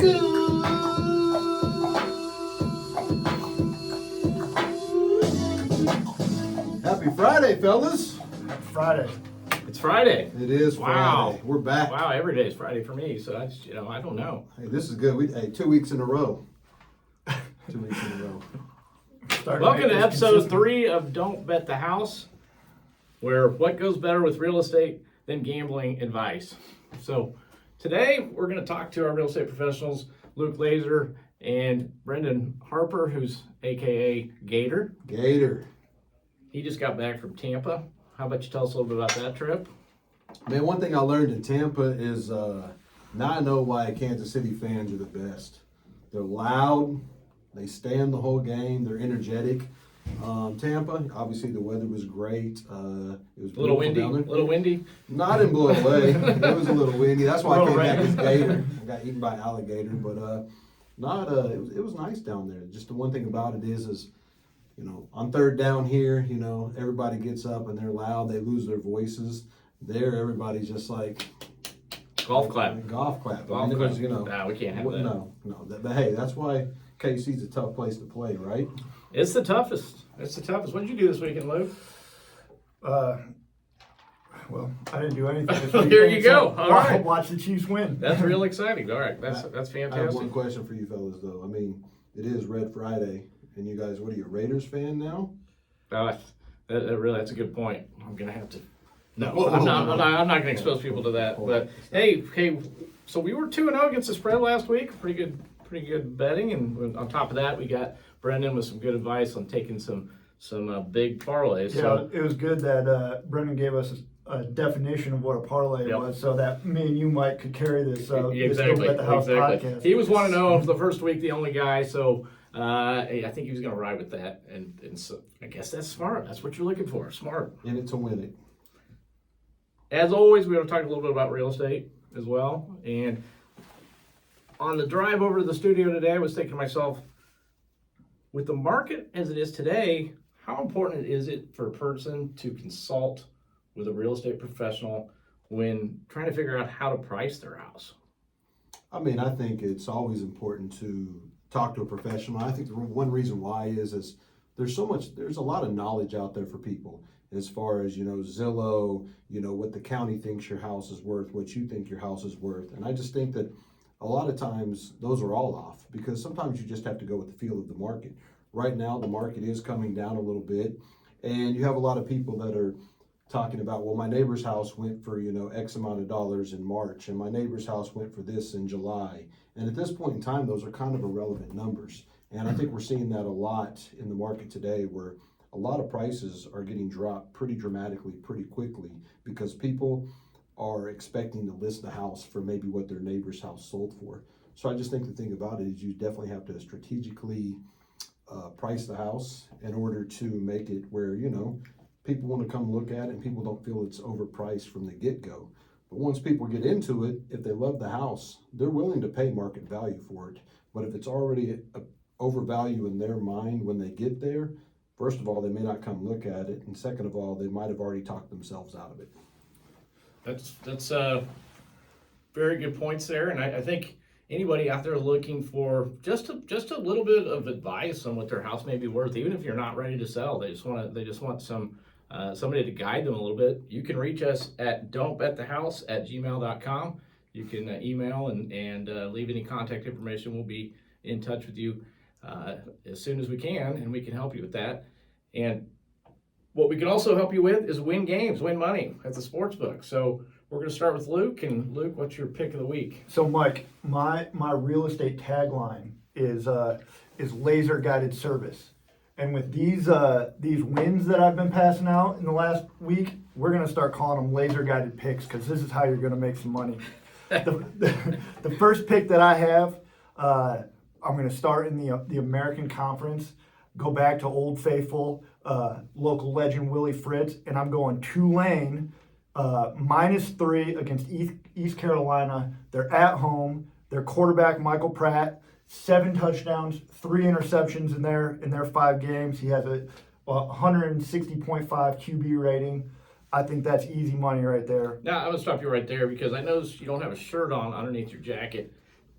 Happy Friday, fellas. Happy Friday. It's Friday. It is Friday. Wow. We're back. Wow, every day is Friday for me, so that's, I don't know. Hey, this is good. Hey, 2 weeks in a row. 2 weeks in a row. Welcome to episode 3 of Don't Bet the House, where what goes better with real estate than gambling advice. So today we're going to talk to our real estate professionals, Luke Laser and Brendan Harper, who's AKA Gator. Gator. He just got back from Tampa. How about you tell us a little bit about that trip? Man, one thing I learned in Tampa is now I know why Kansas City fans are the best. They're loud. They stand the whole game. They're energetic. Tampa, obviously the weather was great. It was A little windy. Not in blow away. It was a little windy. That's why I came back as rain. Gator. I got eaten by alligator, but it was nice down there. Just the one thing about it is on third down here, everybody gets up and they're loud. They lose their voices. There, everybody's just like Golf clap. Golf clap. Golf It clap. was, Nah, we can't have that. No. But hey, that's why KC's a tough place to play, right? It's the toughest. What did you do this weekend, Luke? Well, I didn't do anything this weekend. There you go. All right. Watch the Chiefs win. That's real exciting. All right, that's I have fantastic. one question for you fellas, though. I mean, it is Red Friday, and you guys, what are you, a Raiders fan now? That's a good point. I'm gonna have to. No, Whoa. I'm not gonna expose people to that. But hey, so we were 2-0 against the spread last week. Pretty good betting, and on top of that, we got Brendan with some good advice on taking some big parlays. Yeah, So it was good that Brendan gave us a definition of what a parlay Yep. was, so that me and you, Mike, could carry this. This exactly. Don't Bet the House podcast. He was 1-0 for the first week, the only guy. So I think he was gonna ride with that, and so I guess that's smart. That's what you're looking for. Smart. In it to win it. As always, we're going to talk a little bit about real estate as well. And on the drive over to the studio today, I was thinking to myself, with the market as it is today, how important is it for a person to consult with a real estate professional when trying to figure out how to price their house? I mean, I think it's always important to talk to a professional. I think the one reason why is there's a lot of knowledge out there for people as far as, Zillow, what the county thinks your house is worth, what you think your house is worth. And I just think that a lot of times those are all off because sometimes you just have to go with the feel of the market. Right now, the market is coming down a little bit, and you have a lot of people that are talking about, well, my neighbor's house went for, X amount of dollars in March, and my neighbor's house went for this in July. And at this point in time, those are kind of irrelevant numbers. And I think we're seeing that a lot in the market today where a lot of prices are getting dropped pretty dramatically, pretty quickly, because people are expecting to list the house for maybe what their neighbor's house sold for. So I just think the thing about it is you definitely have to strategically price the house in order to make it where, people want to come look at it and people don't feel it's overpriced from the get-go. But once people get into it, if they love the house, they're willing to pay market value for it. But if it's already overvalued in their mind when they get there, first of all, they may not come look at it, and second of all, they might have already talked themselves out of it. That's very good points there, and I think anybody out there looking for just a little bit of advice on what their house may be worth, even if you're not ready to sell, they just want some somebody to guide them a little bit. You can reach us at don'tbetthehouse@gmail.com. You can email and leave any contact information. We'll be in touch with you as soon as we can, and we can help you with that. And what we can also help you with is win games, win money at the sports book. So we're going to start with Luke. And Luke, what's your pick of the week? So, Mike, my real estate tagline is laser guided service. And with these wins that I've been passing out in the last week, we're going to start calling them laser guided picks because this is how you're going to make some money. The first pick that I have, I'm going to start in the American Conference, go back to Old Faithful, local legend Willie Fritz, and I'm going Tulane -3 against East Carolina. They're at home. Their quarterback, Michael Pratt, 7 touchdowns, 3 interceptions in their 5 games. He has a 160.5 QB rating. I think that's easy money right there. Now, I'm going to stop you right there because I noticed you don't have a shirt on underneath your jacket.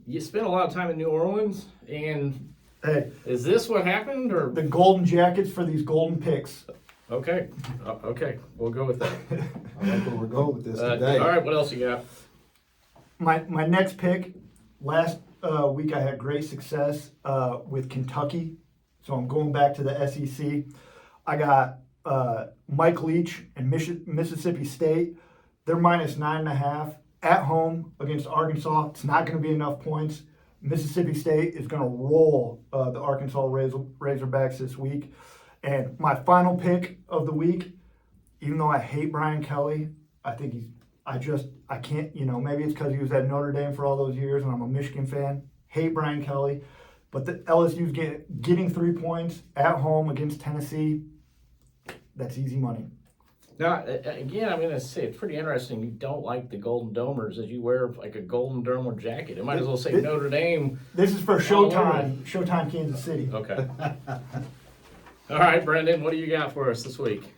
you spent a lot of time in New Orleans, and Hey, is this what happened, or the golden jackets for these golden picks. okay, okay, we'll go with that. I like where we're going with this All today. right, what else you got? My next pick, last week I had great success with Kentucky, so I'm going back to the SEC. I got Mike Leach and Mississippi State. They're minus 9.5 at home against Arkansas. It's not going to be enough points. Mississippi State is going to roll the Arkansas Razorbacks this week. And my final pick of the week, even though I hate Brian Kelly, I think I can't, maybe it's because he was at Notre Dame for all those years and I'm a Michigan fan. Hate Brian Kelly. But the LSU's getting 3 points at home against Tennessee. That's easy money. Now, again, I'm going to say it's pretty interesting. You don't like the Golden Domers as you wear like a Golden Domer jacket. It might as well say Notre Dame. This is for Showtime, Showtime Kansas City. Okay. All right, Brendan, what do you got for us this week?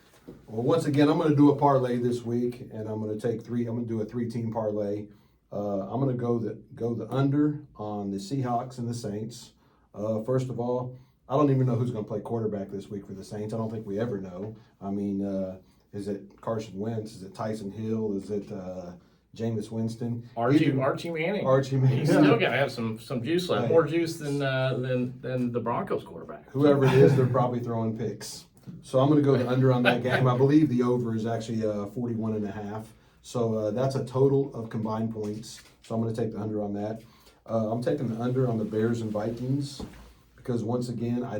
Well, once again, I'm going to do a parlay this week, and I'm going to take three. I'm going to do a 3-team parlay. I'm going to go the under on the Seahawks and the Saints. First of all, I don't even know who's going to play quarterback this week for the Saints. I don't think we ever know. I mean, is it Carson Wentz? Is it Tyson Hill? Is it Jameis Winston? Archie Manning. Archie Manning. He's still got to have some juice left. More juice than the Broncos quarterback. Whoever it is, they're probably throwing picks. So I'm going to go the under on that game. I believe the over is actually 41.5. So that's a total of combined points. So I'm going to take the under on that. I'm taking the under on the Bears and Vikings because once again, I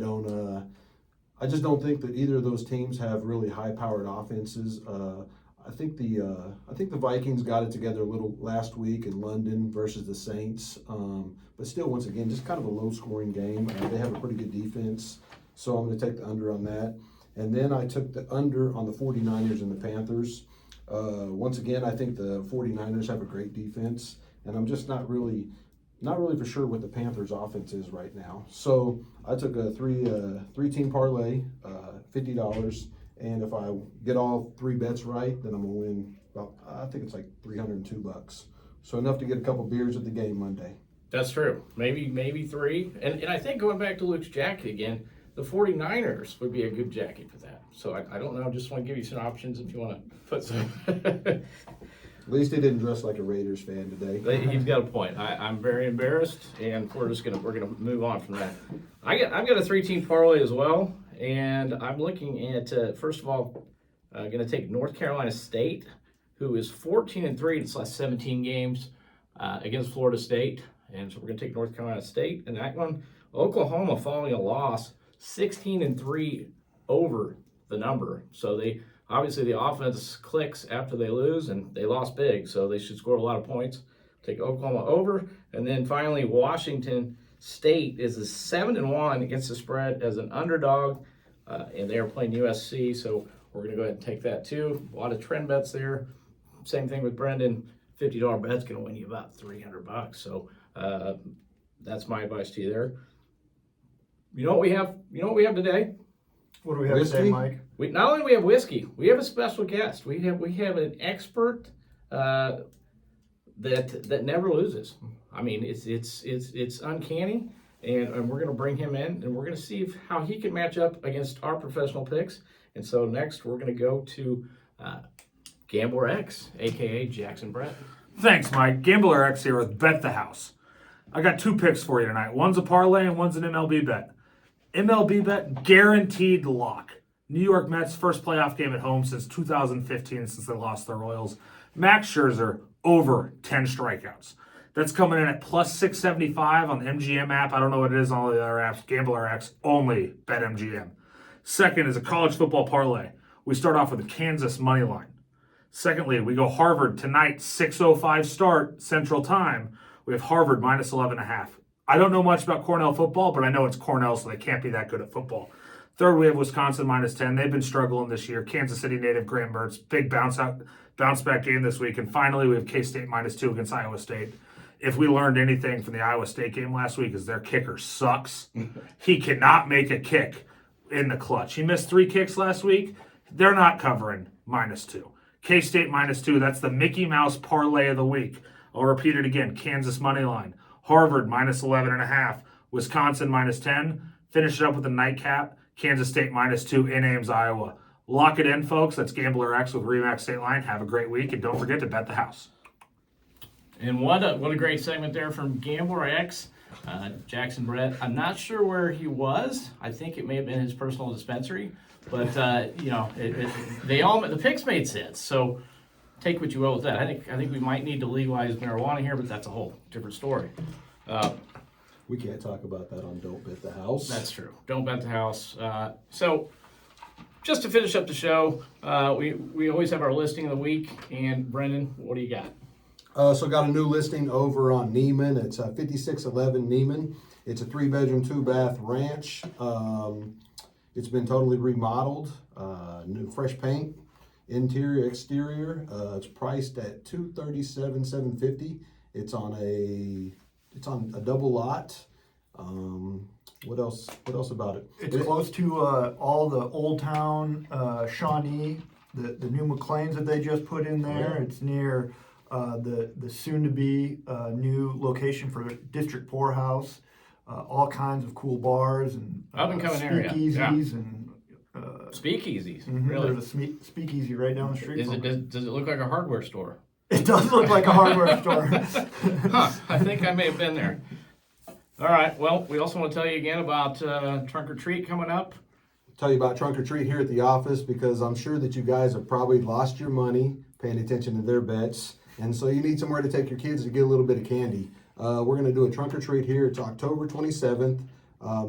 just don't think that either of those teams have really high-powered offenses. I think the Vikings got it together a little last week in London versus the Saints. But still, once again, just kind of a low-scoring game. They have a pretty good defense. So I'm going to take the under on that. And then I took the under on the 49ers and the Panthers. Once again, I think the 49ers have a great defense, and I'm just not really for sure what the Panthers offense is right now. So I took a three-team parlay, $50, and if I get all 3 bets right, then I'm gonna win about, I think it's like $302. So enough to get a couple beers at the game Monday. That's true. Maybe 3. And I think going back to Luke's jacket again, the 49ers would be a good jacket for that. So I don't know. Just want to give you some options if you want to put some. At least he didn't dress like a Raiders fan today. He's got a point. I'm very embarrassed, and we're gonna move on from that. I've got a 3-team parlay as well, and I'm looking at first of all, gonna take North Carolina State, who is 14-3 in its last 17 games against Florida State, and so we're gonna take North Carolina State in that one. Oklahoma following a loss, 16-3 over the number. So obviously the offense clicks after they lose, and they lost big, so they should score a lot of points. Take Oklahoma over, and then finally Washington State is a 7-1 against the spread as an underdog, and they are playing USC. So we're going to go ahead and take that too. A lot of trend bets there. Same thing with Brendan. $50 bet's going to win you about $300. So that's my advice to you there. You know what we have? You know what we have today? What do we have Whiskey? today, Mike? Not only do we have whiskey, we have a special guest. We have an expert that never loses. I mean, it's uncanny, and we're going to bring him in, and we're going to see how he can match up against our professional picks. And so next, we're going to go to Gambler X, aka Jackson Brett. Thanks, Mike. Gambler X here with Bet the House. I got 2 picks for you tonight. One's a parlay and one's an MLB bet. MLB bet, guaranteed lock. New York Mets, first playoff game at home since 2015, since they lost the Royals. Max Scherzer, over 10 strikeouts. That's coming in at plus 675 on the MGM app. I don't know what it is on all the other apps. Gambler X, only BetMGM. Second is a college football parlay. We start off with the Kansas money line. Secondly, we go Harvard tonight, 6:05 start Central Time. We have Harvard minus 11.5. I don't know much about Cornell football, but I know it's Cornell, so they can't be that good at football. Third, we have Wisconsin minus 10. They've been struggling this year. Kansas City native Graham Mertz, big bounce back game this week. And finally, we have K-State minus 2 against Iowa State. If we learned anything from the Iowa State game last week, is their kicker sucks. He cannot make a kick in the clutch. He missed 3 kicks last week. They're not covering minus 2. K-State minus 2. That's the Mickey Mouse parlay of the week. I'll repeat it again. Kansas money line. Harvard minus 11.5. Wisconsin minus 10. Finish it up with a nightcap. Kansas State minus 2 in Ames, Iowa. Lock it in, folks. That's Gambler X with Remax State Line. Have a great week, and don't forget to bet the house. And what a great segment there from Gambler X. Jackson Brett, I'm not sure where he was. I think it may have been his personal dispensary. But, the picks made sense. So take what you will with that. I think we might need to legalize marijuana here, but that's a whole different story. We can't talk about that on Don't Bet the House. That's true. Don't bet the house. So just to finish up the show, we always have our listing of the week. And Brendan, what do you got? So got a new listing over on Neiman. It's 5611 Neiman. It's a 3-bedroom, 2-bath ranch. It's been totally remodeled. New fresh paint, interior, exterior. It's priced at $237,750. It's on a double lot. What else about it? It's close to all the Old Town, Shawnee, the new McLean's that they just put in there. Yeah. It's near the soon-to-be new location for District Poorhouse. All kinds of cool bars and Up-and-coming area. speakeasies Yeah. and Speakeasies, mhm, really? There's a speakeasy right down the street. Does from it look like a hardware store? It does look like a hardware store. Huh, I think I may have been there. All right, well, we also want to tell you again about Trunk or Treat coming up. Tell you about Trunk or Treat here at the office because I'm sure that you guys have probably lost your money paying attention to their bets. And so you need somewhere to take your kids to get a little bit of candy. We're going to do a Trunk or Treat here. It's October 27th.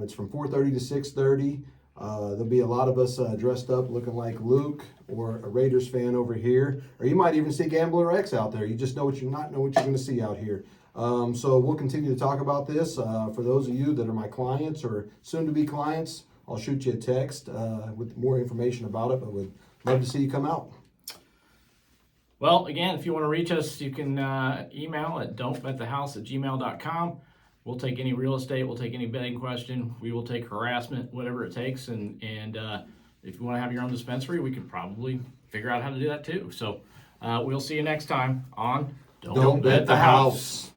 It's from 4:30 to 6:30. There'll be a lot of us dressed up looking like Luke or a Raiders fan over here. Or you might even see Gambler X out there. You just know what you're going to see out here. So we'll continue to talk about this. For those of you that are my clients or soon-to-be clients, I'll shoot you a text with more information about it, but would love to see you come out. Well, again, if you want to reach us, you can email at don'tbetthehouse@gmail.com. We'll take any real estate. We'll take any betting question. We will take harassment, whatever it takes. And if you want to have your own dispensary, we could probably figure out how to do that too. So we'll see you next time on Don't Bet the House.